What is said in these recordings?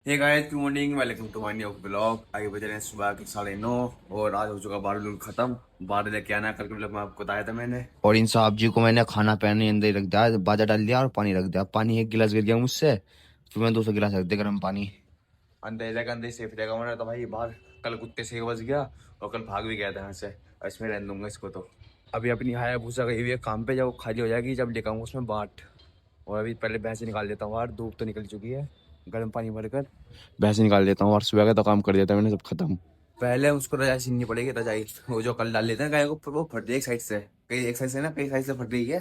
Hey guys, good morning, welcome to my new blog. आगे बज रहे हैं सुबह के 9:30 और आज हो चुका बारह खत्म। बारह लेके आना कल के ब्लॉग में आपको बताया था मैंने। और इन साहब जी को मैंने खाना पहनने अंदर ही रख दिया, बाजा डाल दिया और पानी रख दिया। पानी एक गिलास गिर गया मुझसे, फिर मैं दूसरा गिलास रख दिया गर्म पानी। अंदर रहेगा, अंदर सेफ रहेगा वरना तो भाई बाहर कल कुत्ते से बच गया और कल भाग भी गया था यहाँ से। इसमें रहने दूंगा इसको तो। अभी अपनी हायाबुसा गई हुई है काम पे, जब वो खाली हो जाएगी जब लेकर आऊँगा उसमें बाट। और अभी पहले भैंस निकाल देता हूँ बाहर, धूप तो निकल चुकी है। गर्म पानी भरकर भैंस निकाल देता हूँ और सुबह का तो काम कर देता हूँ मैंने सब खत्म। पहले उसको रजाई सीननी पड़ेगी, रजाई वो जो कल डाल लेते हैं गाय को, वो फट रही है एक साइड से, कई एक साइड से ना, कई साइड से फट रही है।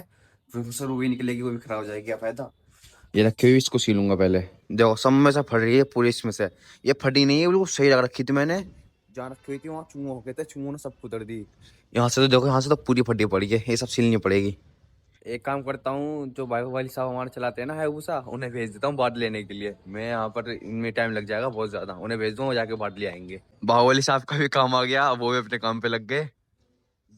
फिर उससे रूई निकलेगी, वो भी खराब हो जाएगी, क्या फायदा। ये रखे हुई इसको सीलूंगा पहले। देखो सब में से फट रही है पूरी, इसमें से ये फटी नहीं है, बिल्कुल सही रख रखी थी मैंने। जहाँ रखी हुई थी वहाँ चूहों हो गए थे, चूहों ने सब कुतर दी। यहाँ से तो देखो, यहाँ से तो पूरी फटी पड़ी है, ये सब सीलनी पड़ेगी। एक काम करता हूँ, जो बाइक वाली साहब हमारे चलाते हैं ना हायाबुसा, उन्हें भेज देता हूँ बाट लेने के लिए। मैं यहाँ पर इनमें टाइम लग जाएगा बहुत ज्यादा, उन्हें भेज दूँ, वो जाके बाट ले आएंगे। बाहुबली साहब का भी काम आ गया, वो भी अपने काम पे लग गए।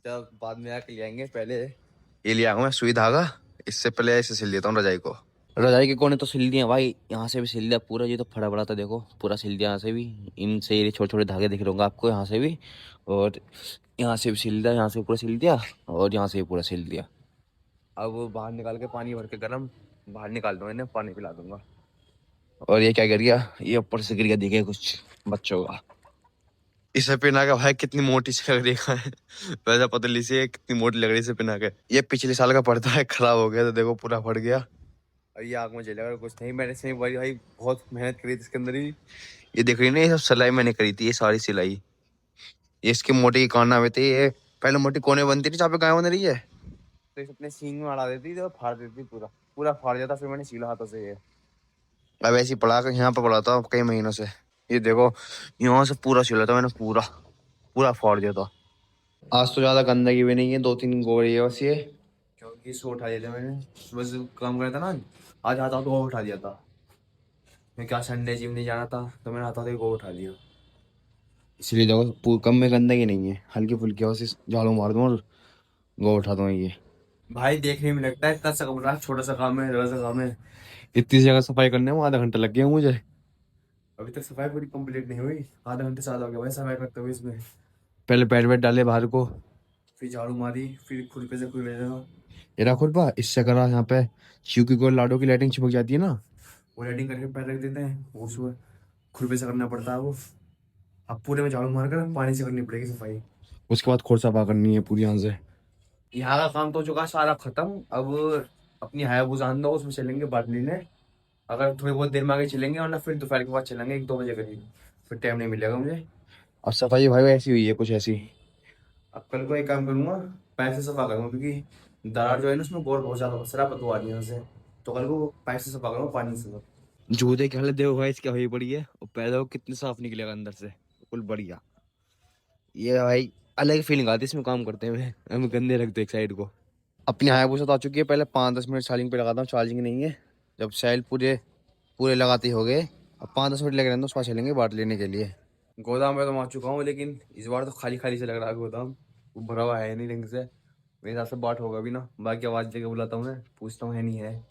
जब बाद में आके ले आएंगे, पहले ये ले आऊंगा मैं सुई धागा, इससे पहले ऐसे सिल देता हूँ रजाई को। रजाई के कोने तो सिल दिए भाई, यहाँ से भी सिल दिया पूरा। ये तो फटा पड़ा था, देखो पूरा सिल दिया यहाँ से भी। इनसे ये छोटे छोटे धागे दिख रहे होंगे आपको, यहाँ से भी। और यहाँ से भी सिल दिया, यहाँ से पूरा सिल दिया और यहाँ से भी पूरा सिल दिया। अब वो बाहर निकाल के पानी भर के गर्म बाहर निकाल दूंगा, इन्हें पानी पिला दूंगा। और ये क्या गिर गया, ये ऊपर से गिर गया, दिखे कुछ बच्चों का। इसे पिना के भाई कितनी मोटी सी लग रही है वैसा पतली सी है, कितनी मोटी लग रही है इसे पिना के। ये पिछले साल का पड़ता है, खराब हो गया तो देखो पूरा फट गया। और ये आग में जलेगा कुछ नहीं, मैंने इसमें भाई भाई बहुत मेहनत करी थी इसके अंदर ही। ये देख रही ना, ये सब सिलाई मैंने करी थी, ये सारी सिलाई। ये इसकी मोटी की कान में थी, ये पहले मोटी कोने बनती थी जहाँ पे गाय बन रही है, तो इस अपने सींग में अड़ा देती थी और फाड़ देती थी, पूरा पूरा फाड़ जाता। फिर मैंने सीला हाथों से ये। अब ऐसी पड़ा कर यहाँ पे पड़ा था कई महीनों से। ये देखो, यहाँ से पूरा सिला था मैंने, पूरा पूरा फाड़ दिया था। आज तो ज्यादा गंदगी भी नहीं है, 2-3 गोरी है बस ये, क्योंकि सो उठा दिया था मैंने। सुबह से काम कर था ना, आज आता तो वो उठा दिया था। मैं क्या संडे जिम नहीं जाना था, तो मैंने आता तो वो उठा दिया। इसलिए देखो कम में गंदगी नहीं है, हल्की फुल्की बस झाड़ू मार दूँ और गो उठा दूँ ये। भाई देखने में लगता है इतना सा कमरा, छोटा सा काम है, जरा सा काम है। इतनी जगह सफाई करने में आधा घंटा लग गया मुझे। अभी तक सफाई पूरी कंप्लीट नहीं हुई, आधा घंटे से ज्यादा हो गया भाई सफाई करते हुए इसमें। पहले पैड वैड डाले बाहर को, फिर झाड़ू मारी, फिर खुरपे से खुरपे ये रहा खुरपा, इससे करा यहाँ पे चूकी को लाडो की लाइटिंग चिपक जाती है ना, वो लाइटिंग करके पैर रख देते हैं, वो सुबह खुरपे से करना पड़ता है वो। अब पूरे में झाड़ू मार कर पानी से करनी पड़ेगी सफाई। उसके बाद खोर सफा करनी है पूरी यहाँ से। यहाँ का काम तो हो चुका सारा खत्म। अब अपनी हायाबुसा आंदो, उसमें चलेंगे बाट लेने। अगर थोड़ी बहुत देर में आगे चलेंगे, वरना फिर दोपहर के बाद चलेंगे 1-2 बजे करीब, फिर टाइम नहीं मिलेगा मुझे। अब सफाई भाई ऐसी हुई है कुछ ऐसी। अब कल को एक काम करूंगा, पैर से सफा करूंगा, क्योंकि दरार जो है ना उसमें गोर बहुत ज्यादा पसरा बदबू आ रही है उसे। तो कल को पैर से सफा करूंगा पानी से। जूते की हालत देखो भाई, क्या हुई पड़ी है, और पैर देखो कितने साफ निकलेगा अंदर से, बिल्कुल बढ़िया। ये भाई अलग फीलिंग आती है इसमें काम करते हुए, हम गंदे रख दो एक साइड को। अपनी हायाबुसा तो आ चुकी है, पहले 5-10 मिनट चार्जिंग पे लगाता हूँ, चार्जिंग नहीं है। जब सेल पूरे पूरे लगाते हो गए, अब 5-10 मिनट लगे रहते, उसके बाद चलेंगे बाट लेने के लिए। गोदाम में तो आ चुका हूँ, लेकिन इस बार तो खाली खाली से लग रहा है गोदाम, वो भरा हुआ है नहीं ढंग से। मेरे हिसाब से बाट होगा भी ना, बाकी आवाज देके बुलाता हूँ, मैं पूछता हूँ है नहीं है।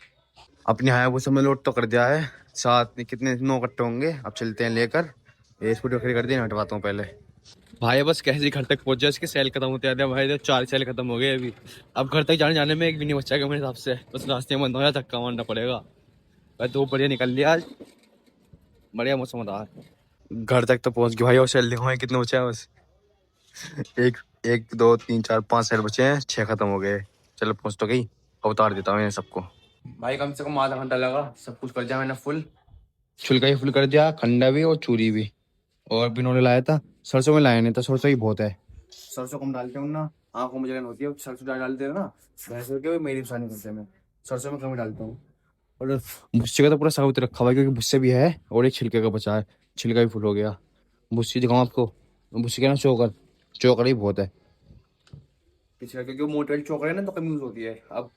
अपनी हायाबुसा में लोड तो कर दिया है, साथ में कितने 9 कट्टे होंगे। अब चलते हैं लेकर, ये स्कूटी खड़ी कर दी, हटवाता हूँ पहले। भाई बस कैसे ही घर तक पहुंच जाए, इसके सेल खत्म होते आते हैं भाई, तो 4 सेल खत्म हो गए अभी। अब घर तक जाने जाने में एक भी नहीं बचा मेरे हिसाब से, बस रास्ते में बंद हो जाए, धक्का मारना पड़ेगा। भाई 2 बढ़िया निकल लिया आज, बढ़िया मौसम था। घर तक तो पहुंच गए भाई, और सेल देखो भाई कितने बचे हैं बस। एक 1, 2, 3, 4, 5 सेल बचे हैं, 6 खत्म हो गए। चलो पहुंच तो गई, अब उतार देता हूँ सबको। भाई कम से कम आधा घंटा लगा, सब कुछ कर दिया मैंने फुल। छिलका ही फुल कर दिया, खंडा भी और चूरी भी। और बिनोले लाया था, सरसों में लाया नहीं था, सरसों ही बहुत है। सरसों कम डालते हूँ ना, आंखों में जलन होती है, सरसों डालते हो ना, भैंस के मेरी नुकसान करते हैं। मैं सरसों में कम ही डालता हूँ। और भुस्से का तो पूरा साबुत रखा हुआ है, क्योंकि भुस्से भी है और एक छिलके का बचा है, छिलका भी फुल हो गया। भुस्सी दिखाऊँ आपको, भुस्सी का ना चोकर, चोकर ही बहुत है पिछला, क्योंकि वो मोटे वाली चोकर है ना तो कम यूज होती है। अब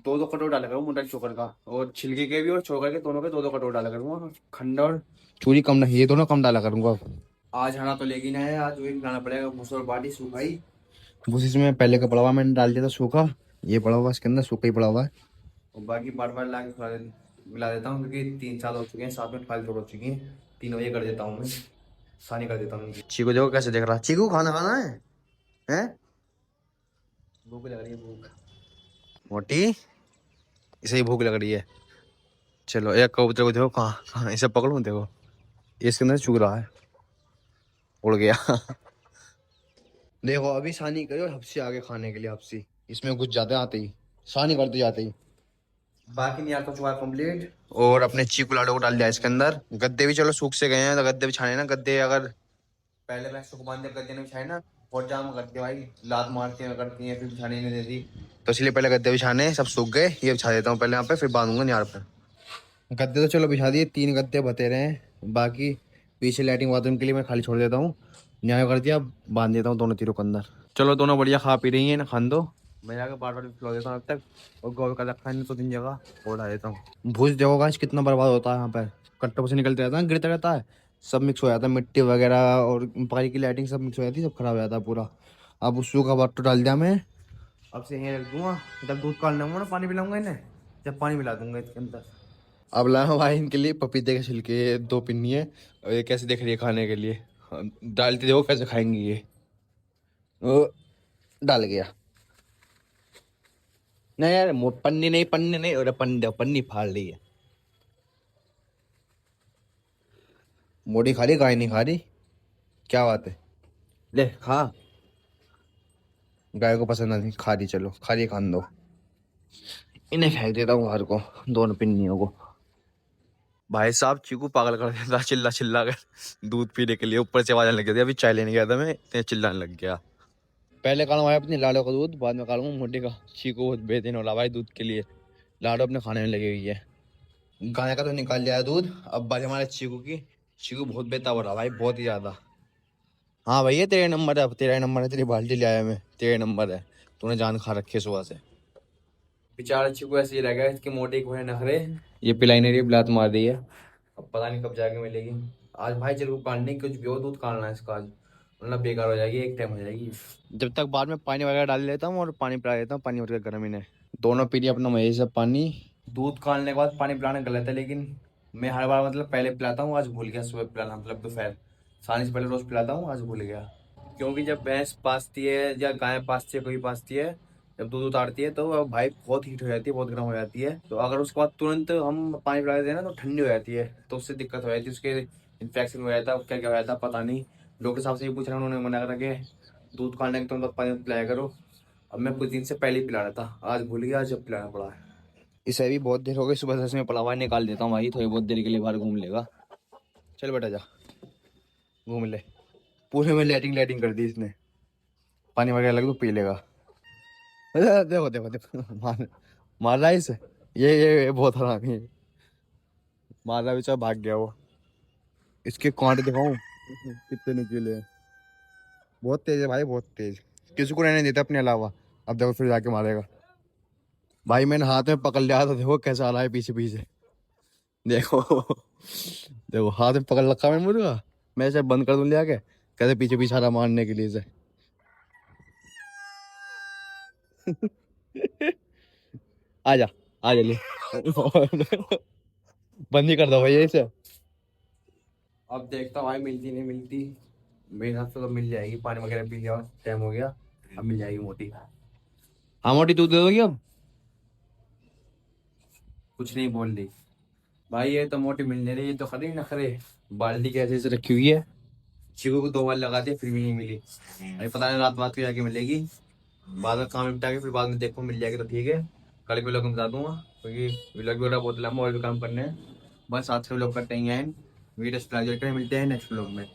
2-2 कटोर डाला करूँ मोटा चोकर का, और छिलके के भी और चोकर के दोनों के 2-2 कटोर डाला करूँगा। खंड और चूरी कम नहीं, ये दोनों कम डाला करूँगा। आज हरा तो लेकिन है, आज वही लाना पड़ेगा, भूसा और बाटी सूखाई। भूसी इसमें पहले का पड़ा हुआ मैंने डाल दिया था सूखा, ये पड़ा हुआ इसके अंदर सूखा ही पड़ा हुआ है। और बाकी बार बार ला के मिला देता हूँ, क्योंकि 3 साल हो चुके हैं, 7 मिनट 5 हो चुकी हैं। 3 बजे कर देता हूँ मैं, सानी कर देता हूँ। चीकू देखो कैसे देख रहा। चीकू खाना खाना है हैं? भूख लग रही है, भूख मोटी, इसे ही भूख लग रही है। चलो एक कबूतर को देखो कहाँ कहाँ, इसे पकड़ूं, देखो इसके अंदर चुग रहा है, उड़ गया। देखो अभी सानी करी और हफ्सी आगे खाने के लिए, हफ्सी इसमें घुस जाते आते ही, सानी करते जाते ही। बाकी नहीं आता चुका कंप्लीट। और अपने चीकू लाडो को डाल दिया इसके अंदर। गद्दे भी चलो सूख से गए हैं, तो गद्दे बिछाने ना, गद्दे अगर पहले मैं सुख बांधे गद्दे ने बिछाए ना, बहुत जाम करते भाई, लात मारती है करती है, फिर बिछाने नहीं देती। तो इसलिए पहले गद्दे बिछाने, सब सूख गए, ये बिछा देता हूँ पहले यहाँ पे, फिर बांधूंगा यहाँ पे। गद्दे तो चलो बिछा दिए, 3 गद्दे बतेरे हैं बाकी। पीछे लैट्रिन बाथरूम के लिए मैं खाली छोड़ देता हूँ, न्याय कर दिया, बांध देता हूँ दोनों तीरों के अंदर। चलो दोनों बढ़िया खा पी रही हैं ना, खान दो, मैं जाकर बार बार खिला देता हूँ अब तक। और गौ का रखा है तो 3 जगह और डाल देता हूँ। भूस देखो गाइस कितना बर्बाद होता है यहाँ पर, कट्टों से निकलते रहता है, गिरता रहता है, सब मिक्स हो जाता है, मिट्टी वगैरह और पानी की लाइटिंग सब मिक्स हो जाती है, सब खराब हो जाता है पूरा। अब उस सूखा बट्टू डाल दिया मैं, अब से यहीं रख दूंगा, जब दूध काट लूंगा ना पानी पिलाऊंगा इन्हें, जब पानी पिला दूंगा इसके अंदर। अब लाया हूँ भाई इनके लिए पपीते के छिलके, 2 पिन्नी है, और ये कैसे देख रही है खाने के लिए। हाँ, डालती देखो कैसे खाएंगी ये। ओ, डाल गया। नहीं यार पन्नी नहीं, पन्नी नहीं, और पन्नी पन्नी फाड़ रही है। मोटी खा रही, गाय नहीं खा रही, क्या बात है, ले खा। गाय को पसंद नहीं, खा रही, चलो खा रही, खान दो। इन्हें फेंक देता हूँ बाहर को, दोनों पिन्नियों को। भाई साहब चीकू पागल कर देता, चिल्ला चिल्ला कर दूध पीने के लिए, ऊपर से आवाज आने लग गई। अभी चाय लेने गया था मैं, इतने चिल्लाने लग गया। पहले काढ़ूं भाई अपनी लाडो का दूध, बाद में काढ़ूंगा मोटे का। चीकू बहुत बेचैन हो रहा भाई दूध के लिए, लाडो अपने खाने में लगी हुई है। गाय का तो निकाल लिया है दूध, अब बारी हमारे चीकू की। चीकू बहुत बेताब हो रहा भाई, बहुत ही ज्यादा। हाँ भैया तेरे नंबर है, अब तेरा नंबर है, तेरी बाल्टी ले आया मैं, तेरे नंबर है, तूने जान खा रखी है सुबह से। बेचारा चीकू ऐसे ही रह गया, इसकी मोटी को है नखरे, ये पिलाई नहीं रही, बिलात मार दी है। अब पता नहीं कब जाके मिलेगी। आज भाई जरूर काटने कुछ भी हो, दूध काटना है इसका आज, वरना बेकार हो जाएगी, एक टाइम हो जाएगी। जब तक बाद में पानी वगैरह डाल लेता हूँ और पानी पिला देता हूँ, पानी उठ के गर्म ही नहीं, दोनों पी लिया अपना मजे से पानी। दूध काटने के बाद पानी पिलाना गलत है, लेकिन मैं हर बार मतलब पहले पिलाता हूँ, आज भूल गया सुबह पिलाना, मतलब दोपहर सानी से पहले रोज पिलाता हूँ, आज भूल गया। क्योंकि जब भैंस पासती है या गाय पासती है, कोई पासती है, जब दूध उतारती है तो भाई बहुत हीट हो जाती है, बहुत गर्म हो जाती है, तो अगर उसके बाद तुरंत हम पानी पिला देते हैं ना तो ठंडी हो जाती है, तो उससे दिक्कत हो जाती है, उसके इन्फेक्शन हो जाता है, क्या क्या हो जाता है पता नहीं। डॉक्टर साहब से भी पूछ रहा हूँ, उन्होंने मना करा कि दूध काटने के तुरंत बाद पानी पिलाया करो। अब मैं कुछ दिन से पहले ही पिला रहा था, आज भूल गया, आज जब पिलाना पड़ा है। इसे भी बहुत देर हो गई, सुबह 10 में पड़ा हुआ है, निकाल देता हूँ भाई, थोड़ी बहुत देर के लिए बाहर घूम लेगा। चल बेटा जा घूम ले, पूरे में लाइटिंग लाइटिंग कर दी इसने, पानी वगैरह लग तो पी लेगा। देखो देखो देखो, मार रहा है इसे, ये बहुत हरामी है, मार रहा है बेचारा, भाग गया वो। इसके कांटे दिखाऊं कितने निकले हैं, बहुत तेज है भाई, बहुत तेज, किसी को रहने देता अपने अलावा। अब देखो फिर जाके मारेगा। भाई मैंने हाथ में पकड़ लिया था, देखो कैसा आ रहा है पीछे पीछे, देखो। देखो हाथ में पकड़ रखा मैंने मुर्गा, मैं इसे बंद कर दूं लिया के, कैसे पीछे पीछे आ रहा मारने के लिए इसे। आजा, आजा ले। बंद ही कर दो भैया इसे। अब देखता हूँ भाई मिलती नहीं मिलती, मेरे हिसाब से तो मिल जाएगी, पानी वगैरह पी लिया, टाइम हो गया, अब मिल जाएगी मोटी। हाँ मोटी दूध दे दोगी अब? कुछ नहीं बोल रही भाई, ये तो मोटी मिल नहीं रही, ये तो खरी नखरे, बाल्टी कैसे से रखी हुई है, चीकू को 2 बार लगा दिया फिर भी नहीं मिली। अभी पता नहीं रात बात को जाके मिलेगी, बाद में काम निपटा के फिर बाद में देखो मिल जाएगी तो ठीक है, कल भी लोग बता दूंगा, क्योंकि व्लॉग वगैरह बहुत लंबा और भी काम करने हैं, बस आज से व्लॉग करते हैं, वीडियो मिलते हैं नेक्स्ट व्लॉग में।